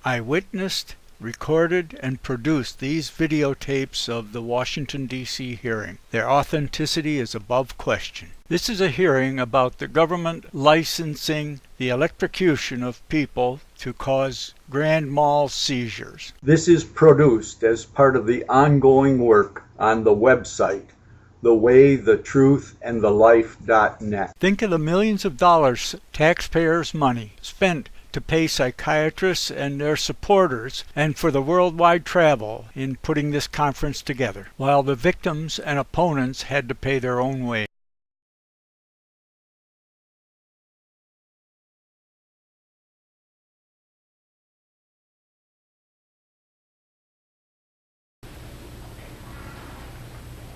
I witnessed, recorded, and produced these videotapes of the Washington, D.C. hearing. Their authenticity is above question. This is a hearing about the government licensing the electrocution of people to cause grand mal seizures. This is produced as part of the ongoing work on the website, thewaythetruthandthelife.net. Think of the millions of dollars, taxpayers' money, spent to pay psychiatrists and their supporters and for the worldwide travel in putting this conference together, while the victims and opponents had to pay their own way.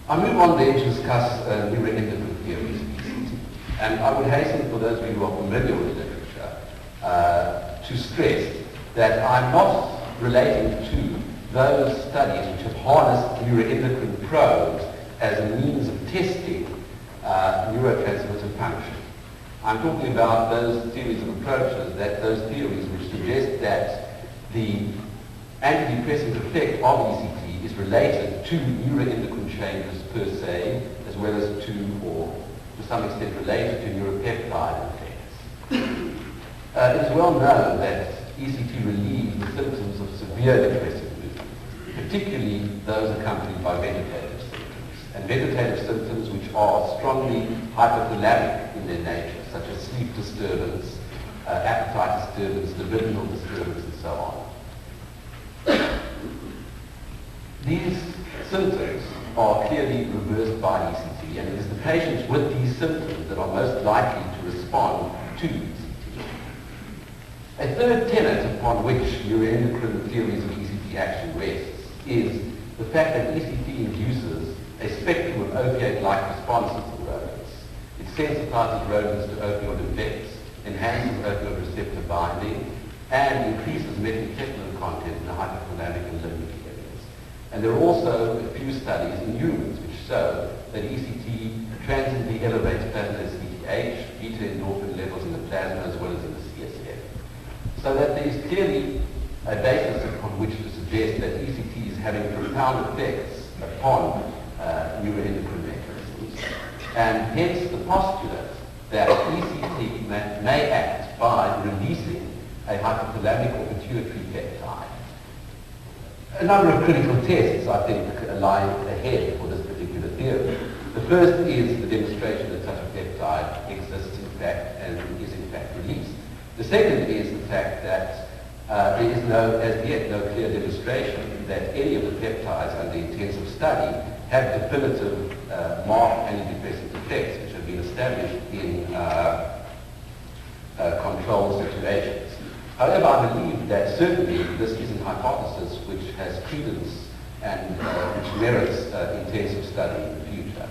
I move on then to discuss neuroendocrine theories, and I would hasten, for those of you who are familiar with literature, to stress that I'm not relating to those studies which have harnessed neuroendocrine probes as a means of testing neurotransmitter function. I'm talking about those theories of approaches, those theories which suggest that the antidepressant effect of ECT is related to neuroendocrine changes per se, as well as to, or to some extent related to neuropeptide effects. It is well known that ECT relieves the symptoms of severe depressive mood, particularly those accompanied by vegetative symptoms, and vegetative symptoms which are strongly hypothalamic in their nature, such as sleep disturbance, appetite disturbance, libidinal disturbance, and so on. These symptoms are clearly reversed by ECT, and it is the patients with these symptoms that are most likely to respond to ECT. A third tenet upon which neuroendocrine theories of ECT action rests is the fact that ECT induces a spectrum of opiate-like responses in rodents. It sensitizes rodents to opioid effects, enhances opioid receptor binding, and increases methylphenidate content in the hypothalamic and limbic areas. And there are also a few studies in humans which show that ECT transiently elevates plasma CTH, beta endorphin levels in the plasma as well as in the CSF. So that there is clearly a basis upon which to suggest that ECT is having profound effects upon neuroendocrine mechanisms, and hence the postulate that ECT may act by releasing a hypothalamic or pituitary peptide. A number of critical tests, I think, lie ahead for this particular theory. The first is the demonstration that such a peptide exists in fact and is in fact released. The second is the fact that there is as yet no clear demonstration that any of the peptides under intensive study have definitive marked antidepressant effects which have been established in controlled situations. However, I believe that certainly this is an hypothesis which has credence and which merits intensive study in the future.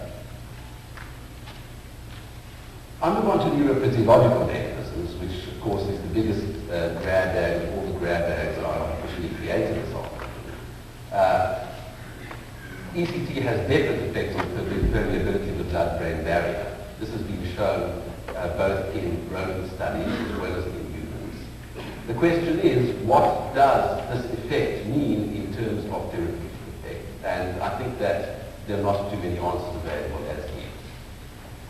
I move on to neurophysiological mechanisms, which of course is the biggest grab bag of all the grab bags that are officially created this afternoon. ECT has definite effects on the permeability of the blood-brain barrier. This has been shown both in rodent studies as well as in humans. The question is, what does this effect mean in terms of therapeutic effect? And I think that there are not too many answers available as yet.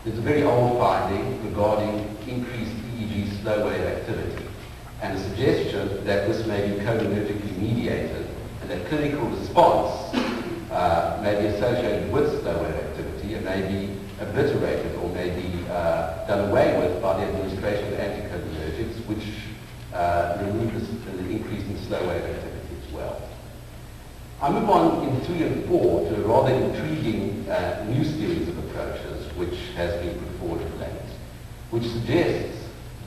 There's a very old finding regarding increased EEG slow wave activity, and a suggestion that this may be cholinergically mediated, and that clinical response may be associated with slow wave activity and may be obliterated or may be done away with by the administration of anticholinergics, which remove the increase in slow wave activity as well. I move on in 3 and 4 to a rather intriguing new series of approaches which has been put forward of late, which suggests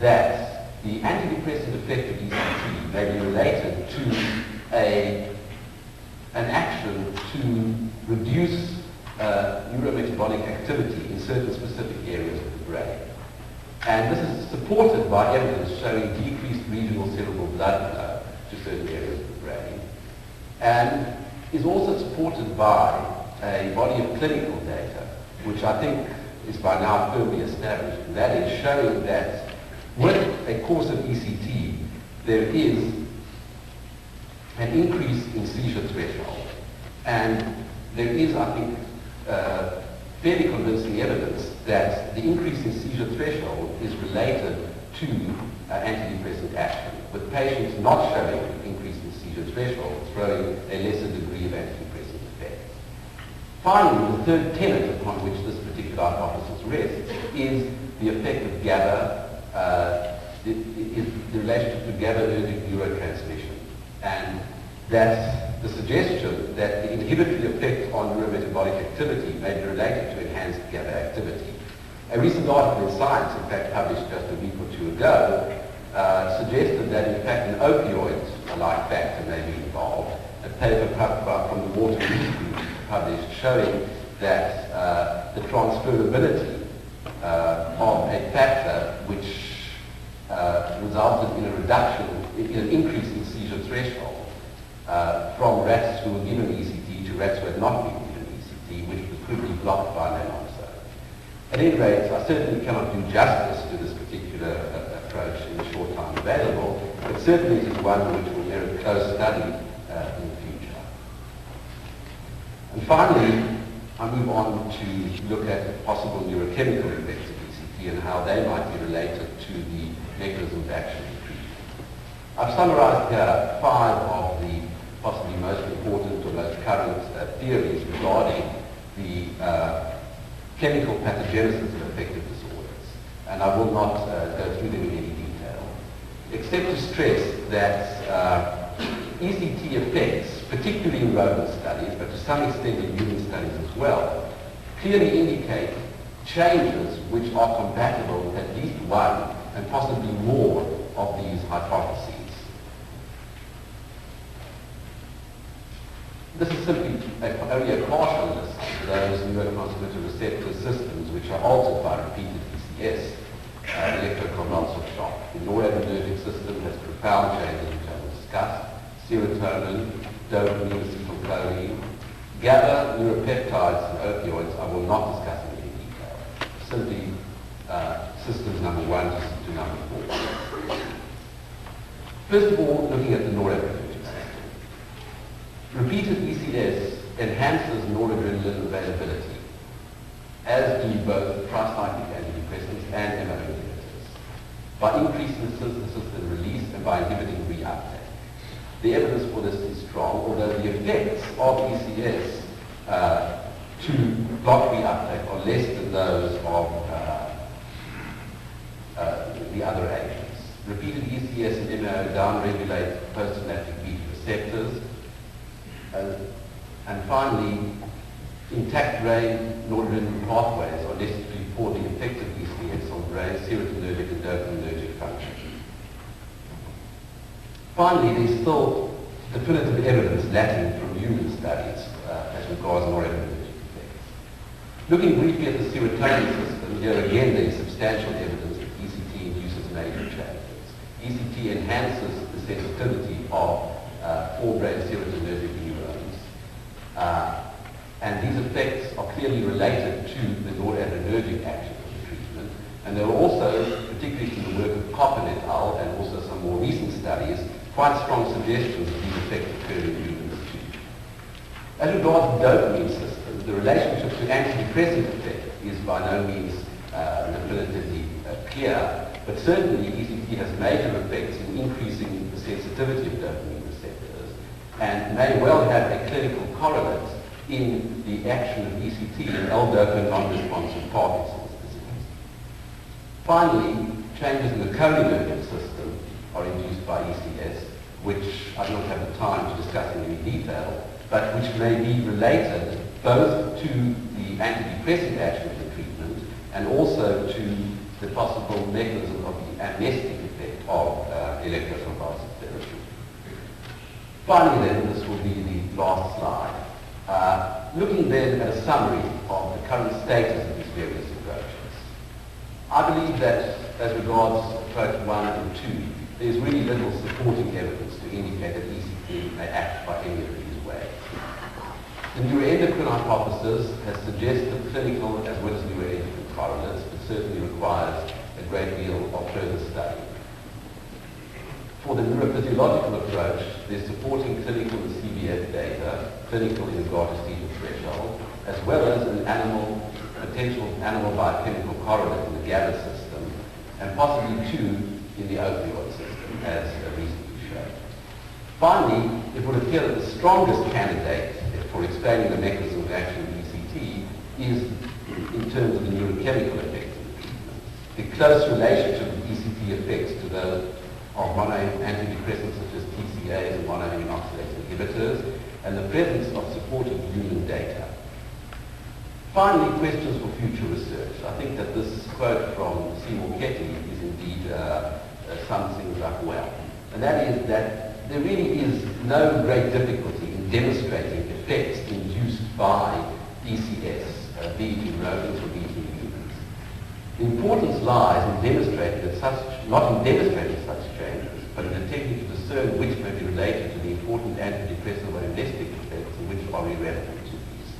that the antidepressant effect of ECT may be related to an action to reduce neurometabolic activity in certain specific areas of the brain. And this is supported by evidence showing decreased regional cerebral blood flow to certain areas of the brain, and is also supported by a body of clinical data, which I think is by now firmly established, and that is showing that with a course of ECT, there is an increase in seizure threshold. And there is, I think, fairly convincing evidence that the increase in seizure threshold is related to antidepressant action, with patients not showing an increase in seizure threshold, showing a lesser degree of antidepressant effect. Finally, the third tenet upon which this particular hypothesis rests is the effect of GABA, the relationship to GABAergic neurotransmission. And that's the suggestion that the inhibitory effect on neurometabolic activity may be related to enhanced GABA activity. A recent article in Science, in fact published just a week or two ago, suggested that in fact an opioid-like factor may be involved. A paper from the Water Institute published showing that the transferability of a factor which resulted in a reduction, in an increase in seizure threshold from rats who were given ECT to rats who had not been given ECT, which could be blocked by naloxone. At any rate, I certainly cannot do justice to this particular approach in the short time available, but certainly it is one which will merit close study in the future. And finally, I move on to look at possible neurochemical effects of ECT and how they might be related to the mechanism of action of treatment. I've summarized here 5 of the possibly most important or most current theories regarding the chemical pathogenesis of affective disorders, and I will not go through them in any detail, except to stress that ECT effects, particularly in rodent studies, but to some extent in human studies as well, clearly indicate changes which are compatible with at least one and possibly more of these hypotheses. This is simply only a partial list of those neurotransmitter receptor systems which are altered by repeated ECS, electroconvulsive shock. The noradrenergic system has profound changes which I will discuss: serotonin, dopamine, acetylcholine, GABA, neuropeptides, and opioids. I will not discuss in any detail. Simply systems number 1 to number 4. First of all, looking at the noradrenergic system. Repeated ECS enhances noradrenaline availability, as do both tricyclic antidepressants and MO inhibitors, by increasing the synthesis and release and by inhibiting reuptake. The evidence for this is strong, although the effects of ECS to block reuptake are less than those of the other agents. Repeated ECS and MO downregulate postsynaptic beta receptors. And finally, intact brain noradrenaline pathways are necessary for the effective ECS on brain serotonergic and dopaminergic function. Finally, there's still definitive evidence lacking from human studies as regards noradrenergic effects. Looking briefly at the serotonin system, here again there is substantial evidence that ECT induces major changes. ECT enhances the sensitivity of forebrain serotonergic neurons, and these effects are clearly related to the noradrenergic action of the treatment, and there are also, particularly through the work of Koppen et al. And also some more recent studies, quite strong suggestions that these effects occur in humans too. As regards the dopamine system, the relationship to antidepressant effect is by no means definitively clear, but certainly ECT has major effects in increasing the sensitivity of dopamine receptors and may well have a clinical correlate in the action of ECT in L-dopamine non-responsive Parkinson's disease. Finally, changes in the cholinergic system are induced by ECS, which I don't have the time to discuss in any detail, but which may be related both to the antidepressant action of the treatment and also to the possible mechanism of the amnestic effect of electroconvulsive therapy. Finally then, this will be the last slide. Looking then at a summary of the current status of these various approaches. I believe that as regards approach 1 and 2, there is really little supporting evidence to indicate that ECT may act by any of these ways. The neuroendocrine hypothesis has suggested clinical as well as neuroendocrine correlates, but certainly requires a great deal of further study. For the neurophysiological approach, there's supporting clinical and CBS data, clinical in regard to seizure threshold, as well as an potential animal biochemical correlate in the GABA system, and possibly two in the opioid system, as recently shown. Finally, it would appear that the strongest candidate for explaining the mechanism of action of ECT is in terms of the neurochemical effects of the treatment. The close relationship of ECT effects to those of monoantidepressants such as TCAs and monoamine oxidase inhibitors, and the presence of supportive human data. Finally, questions for future research. I think that this quote from Seymour Ketty is indeed sums things up well. And that is that there really is no great difficulty in demonstrating effects induced by ECS, be it in rodents or be it in humans. The importance lies in demonstrating not in demonstrating such changes, but in attempting to discern which may be related to the important antidepressant or amnestic effects and which are irrelevant to these.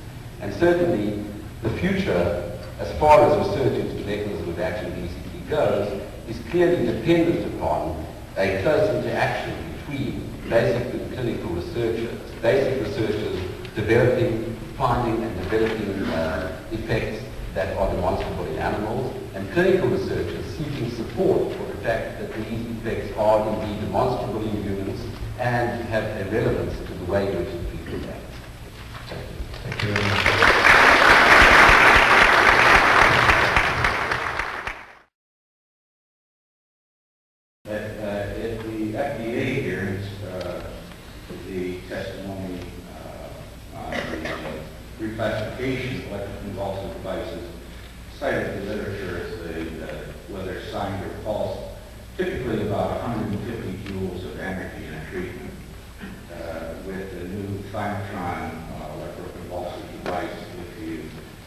And certainly, the future, as far as research into the mechanism of action of ECT goes, is clearly dependent upon a close interaction between basic and clinical researchers, developing, finding and developing effects that are demonstrable in animals, and clinical researchers seeking support for the fact that these effects are indeed demonstrable in humans and have a relevance to the way in which the treatment acts. Thank you. Thank you very much. At the FDA hearings, the testimony on the reclassification of electroconvulsive devices cited the literature as whether signed or false, typically about 150 joules of energy in a treatment. With the new Thymatron electroconvulsive device, if you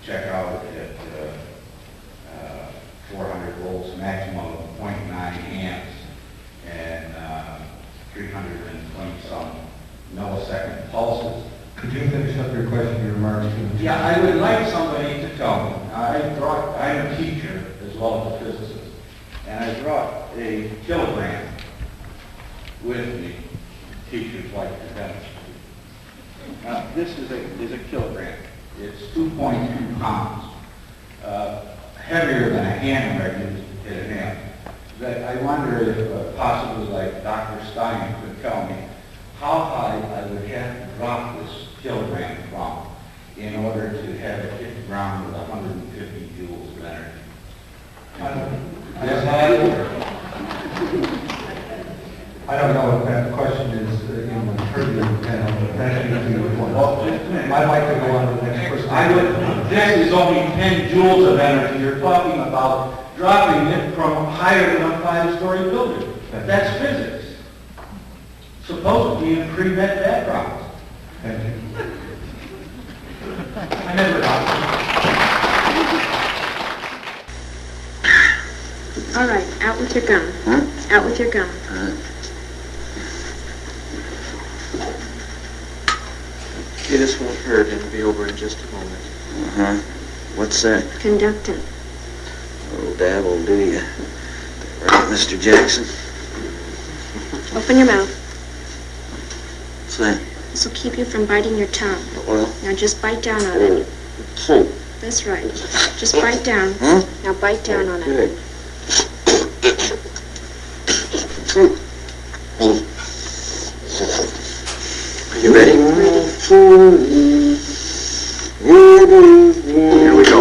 check out at 400 volts maximum of 0.9 amps and 320 some millisecond pulses. Could you finish up your question, your remarks? Yeah, I would like somebody to tell me. I'm a teacher as well as a physicist, and I brought a kilogram with me. Teachers like to demonstrate. Now, this is a kilogram. It's 2.2 pounds. Heavier than a hammer used to hit a hammer. But I wonder if possibly like Dr. Stein could tell me how high I would have to drop this kilogram from in order to have it hit the ground with 150 joules of energy. I don't know if that question is in the purview of the panel, but that should be your point. Well, just a minute. I'd like to go on to the next question. This is only 10 joules of energy. You're talking about dropping it from higher than a 5-story building. That's physics. Supposedly in pre-med backgrounds. Thank you. I never got it. All right, out with your gum. Huh? Out with your gum. Okay, this won't hurt. It'll be over in just a moment. Uh-huh. What's that? Conductant. Oh, that will do you. Right, Mr. Jackson. Open your mouth. What's that? This will keep you from biting your tongue. Well, Now just bite down on it. oh. That's right. Just bite down. Huh? Now bite down on it. Good. Are you ready? Here we go.